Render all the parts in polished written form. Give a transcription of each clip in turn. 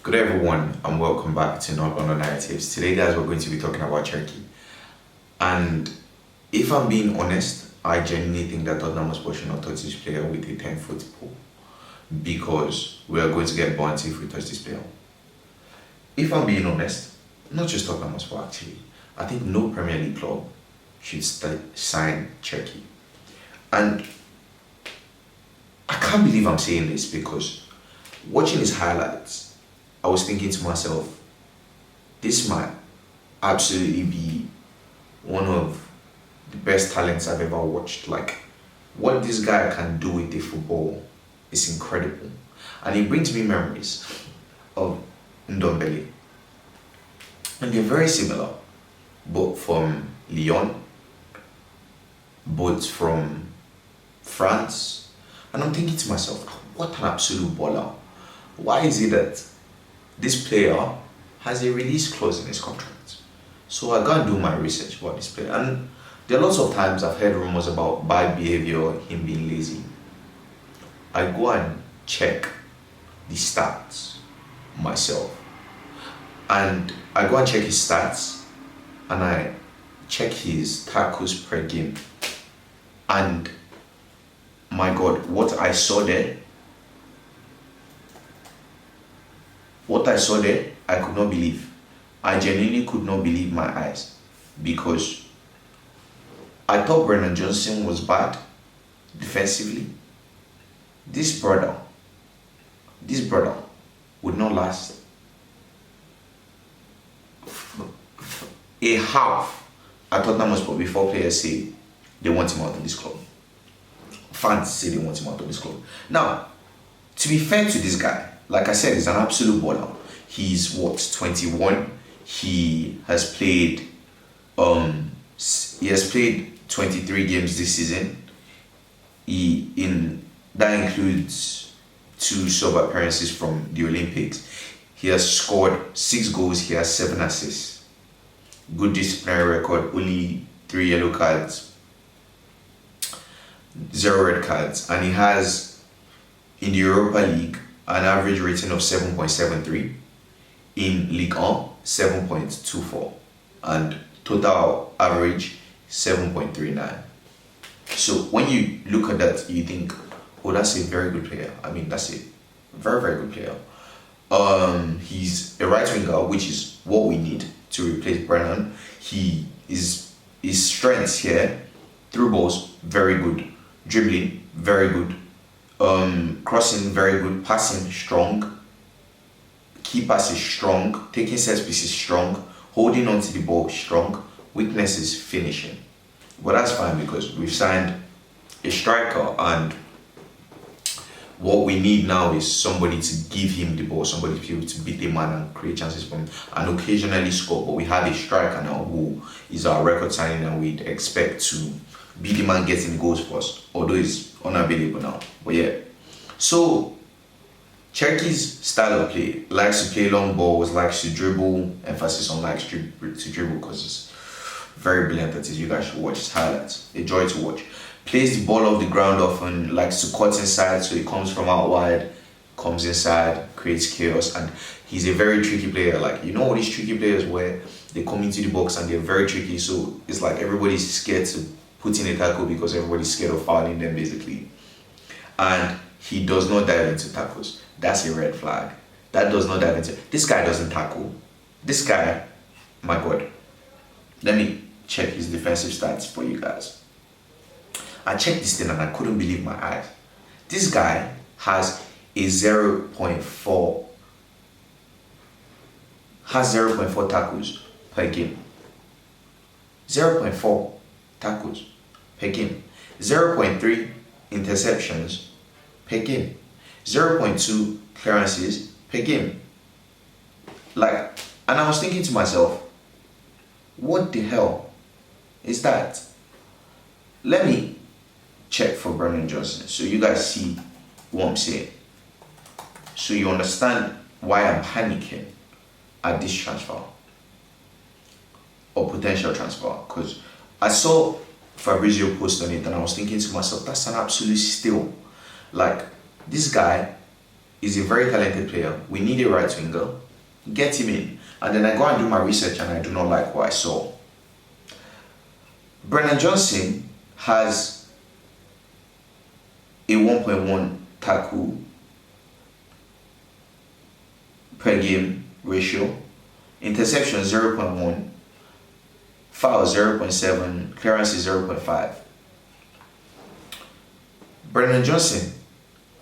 Good day everyone and welcome back to Not London Narratives. Today guys we're going to be talking about Turkey. And if I'm being honest, I genuinely think that Tottenham was pushing a Turkish player with a 10-foot pole because we are going to get burnt if we touch this player. If I'm being honest, not just Tottenham Hotspur actually, I think no Premier League club should sign Turkey. And I can't believe I'm saying this because watching his highlights, I was thinking to myself, this might absolutely be one of the best talents I've ever watched. Like, what this guy can do with the football is incredible. And it brings me memories of Ndombele. And they're very similar, both from Lyon, both from France. And I'm thinking to myself, what an absolute baller. Why is it that this player has a release clause in his contract? So I go and do my research about this player. And there are lots of times I've heard rumors about bad behavior, him being lazy. I go and check the stats myself. And I go and check his stats and I check his tackles per game. And my God, what I saw there, I could not believe. I genuinely could not believe my eyes because I thought Brennan Johnson was bad defensively. This brother would not last a half at Tottenham Hotspur before players say they want him out of this club. Fans say they want him out of this club. Now, to be fair to this guy, like I said, he's an absolute baller. He's 21. He has played 23 games this season. That includes 2 sub appearances from the Olympics. He has scored 6 goals, he has 7 assists. Good disciplinary record, only 3 yellow cards, 0 red cards, and he has in the Europa League an average rating of 7.73, in Ligue 1 7.24, and total average 7.39. So when you look at that, you think, oh, that's a very good player. I mean, that's a very, very good player. He's a right winger, which is what we need to replace Brennan. His strengths here: through balls, very good; dribbling, very good; crossing, very good; passing, strong; key pass is strong; taking set pieces, strong; holding on to the ball, strong; weakness is finishing. But that's fine because we've signed a striker, and what we need now is somebody to give him the ball, somebody to be able to beat the man and create chances for him and occasionally score. But we have a striker now who is our record signing, and we'd expect to be the man getting goals for us, although he's unavailable now. But yeah, so Cherky's style of play: likes to play long balls, likes to dribble, emphasis on likes to dribble because it's very brilliant at it. You guys should watch his highlights, a joy to watch. Plays the ball off the ground often, likes to cut inside, so he comes from out wide, comes inside, creates chaos, and he's a very tricky player. Like, you know all these tricky players where they come into the box and they're very tricky, so it's like everybody's scared to put in a tackle because everybody's scared of fouling them basically. And he does not dive into tackles. That's a red flag. That does not dive into. This guy doesn't tackle. This guy, my God. Let me check his defensive stats for you guys. I checked this thing and I couldn't believe my eyes. This guy has a 0.4 tackles per game. 0.4 tackles per game. 0.3 interceptions per game. 0.2 clearances per game. Like, and I was thinking to myself, what the hell is that? Let me check for Brennan Johnson so you guys see what I'm saying, so you understand why I'm panicking at this transfer or potential transfer. Because I saw Fabrizio posted on it and I was thinking to myself, that's an absolute steal. Like, this guy is a very talented player. We need a right winger. Get him in. And then I go and do my research and I do not like what I saw. Brennan Johnson has a 1.1 tackle per game ratio, interception 0.1, foul 0.7, clearance is 0.5. Brennan Johnson,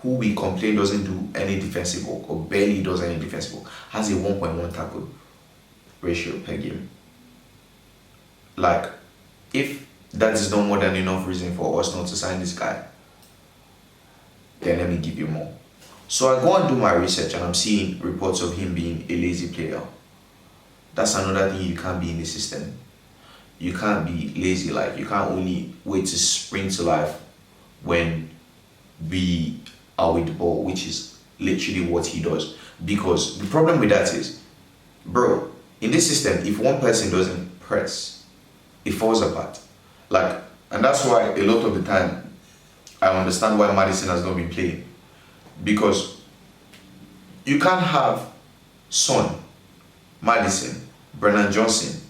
who we complain doesn't do any defensive work or barely does any defensive work, has a 1.1 tackle ratio per game. Like, if that is not more than enough reason for us not to sign this guy, then let me give you more. So I go and do my research and I'm seeing reports of him being a lazy player. That's another thing you can't be in the system. You can't be lazy. Like, you can't only wait to spring to life when we are with the ball, which is literally what he does. Because the problem with that is, bro, in this system, if one person doesn't press, it falls apart. Like, and that's why a lot of the time I understand why Maddison has not been playing. Because you can't have Son, Maddison, Brennan Johnson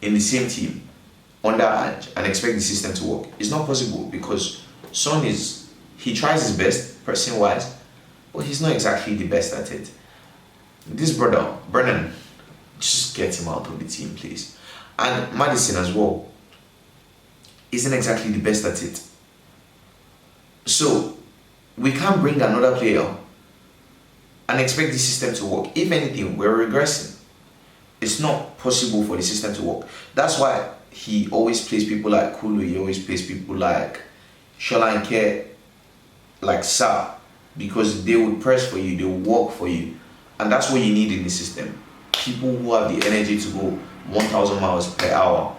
in the same team under Ange and expect the system to work. It's not possible, because Son he tries his best pressing wise, but he's not exactly the best at it. This brother, Brennan, just get him out of the team, please. And Maddison as well isn't exactly the best at it. So we can't bring another player and expect the system to work. If anything, we're regressing. It's not possible for the system to work. That's why he always plays people like Kulu, he always plays people like Shola and Care, like Sa, because they would press for you, they will work for you. And that's what you need in the system. People who have the energy to go 1,000 miles per hour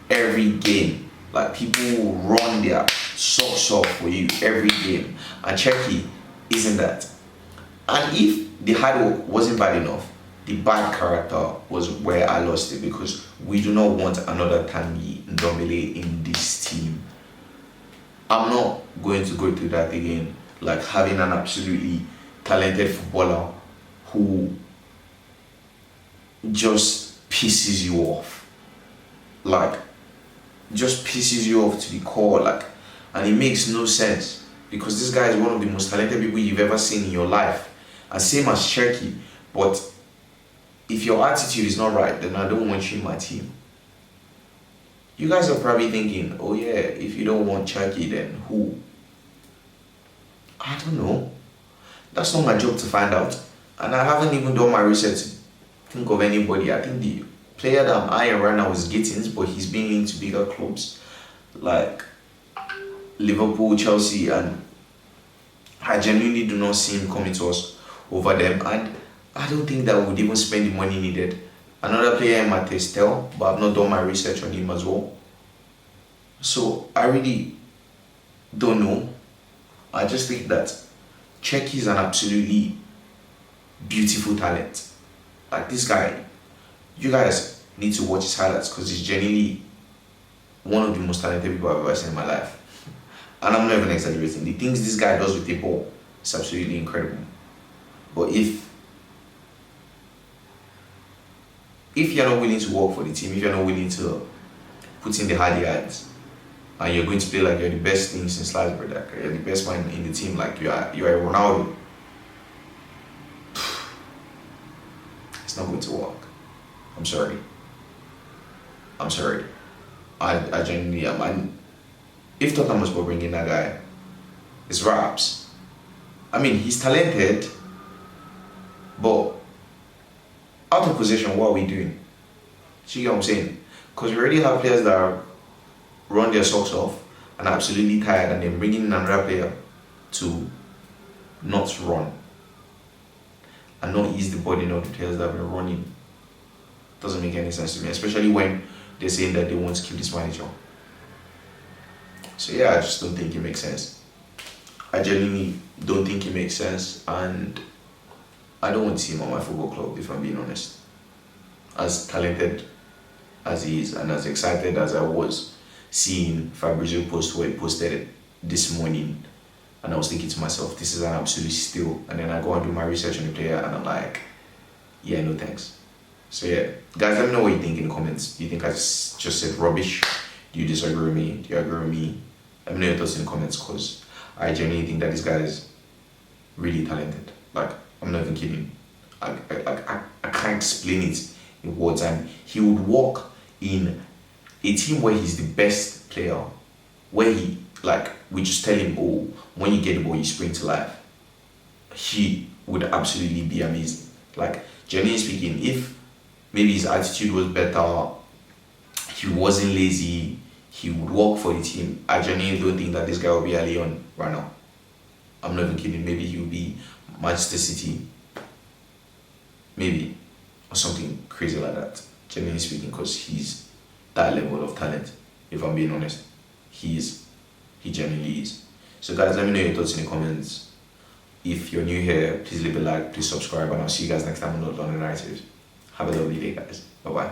every game. Like, people who run their socks off for you every game. And Cherki isn't that. And if the hard work wasn't bad enough, the bad character was where I lost it, because we do not want another Tanguy Ndombele in this team. I'm not going to go through that again. Like, having an absolutely talented footballer who just pisses you off. Like, just pisses you off to the core. Like, and it makes no sense, because this guy is one of the most talented people you've ever seen in your life. And same as Cherki. But if your attitude is not right, then I don't want you in my team. You guys are probably thinking, oh yeah, if you don't want Cherki, then who? I don't know. That's not my job to find out. And I haven't even done my research to think of anybody. I think the player that I'm eyeing right now is Gittins, but he's been linked to bigger clubs like Liverpool, Chelsea, and I genuinely do not see him coming to us over them. And I don't think that we would even spend the money needed. Another player in my Testel, but I've not done my research on him as well. So I really don't know. I just think that Cherki is an absolutely beautiful talent. Like, this guy, you guys need to watch his highlights, because he's genuinely one of the most talented people I've ever seen in my life. And I'm not even exaggerating. The things this guy does with the ball is absolutely incredible. But if you're not willing to work for the team, if you're not willing to put in the hard yards, and you're going to play like you're the best thing since sliced bread, like you're the best man in the team, like you're a Ronaldo, it's not going to work. I'm sorry. I genuinely am. And if Tottenham was for bringing that guy, it's raps. I mean, he's talented, but out of position, what are we doing? See what I'm saying? Because we already have players that run their socks off and are absolutely tired, and then bringing in another player to not run and not ease the burden of the players that have been running. Doesn't make any sense to me, especially when they're saying that they want to keep this manager. So yeah, I just don't think it makes sense. I genuinely don't think it makes sense, and I don't want to see him at my football club, if I'm being honest. As talented as he is, and as excited as I was seeing Fabrizio post where he posted it this morning, And I was thinking to myself, this is an absolute steal. And then I go and do my research on the player, and I'm like, yeah, no thanks. So yeah, guys, let me know what you think in the comments. Do you think I just said rubbish? Do you disagree with me? Do you agree with me? Let me know your thoughts in the comments, because I genuinely think that this guy is really talented. Like, I'm not even kidding. I can't explain it in words. And he would walk in a team where he's the best player, where he, like, we just tell him, oh, when you get the ball, you spring to life. He would absolutely be amazing. Like, genuinely speaking, if maybe his attitude was better, he wasn't lazy, he would work for the team, I genuinely don't think that this guy will be a Leon right now. I'm not even kidding. Maybe he will be Manchester City, maybe, or something crazy like that. Genuinely speaking, because he's that level of talent. If I'm being honest, he genuinely is. So guys, let me know your thoughts in the comments. If you're new here, please leave a like, please subscribe, and I'll see you guys next time on the Narratives. Have a lovely day, guys. Bye bye.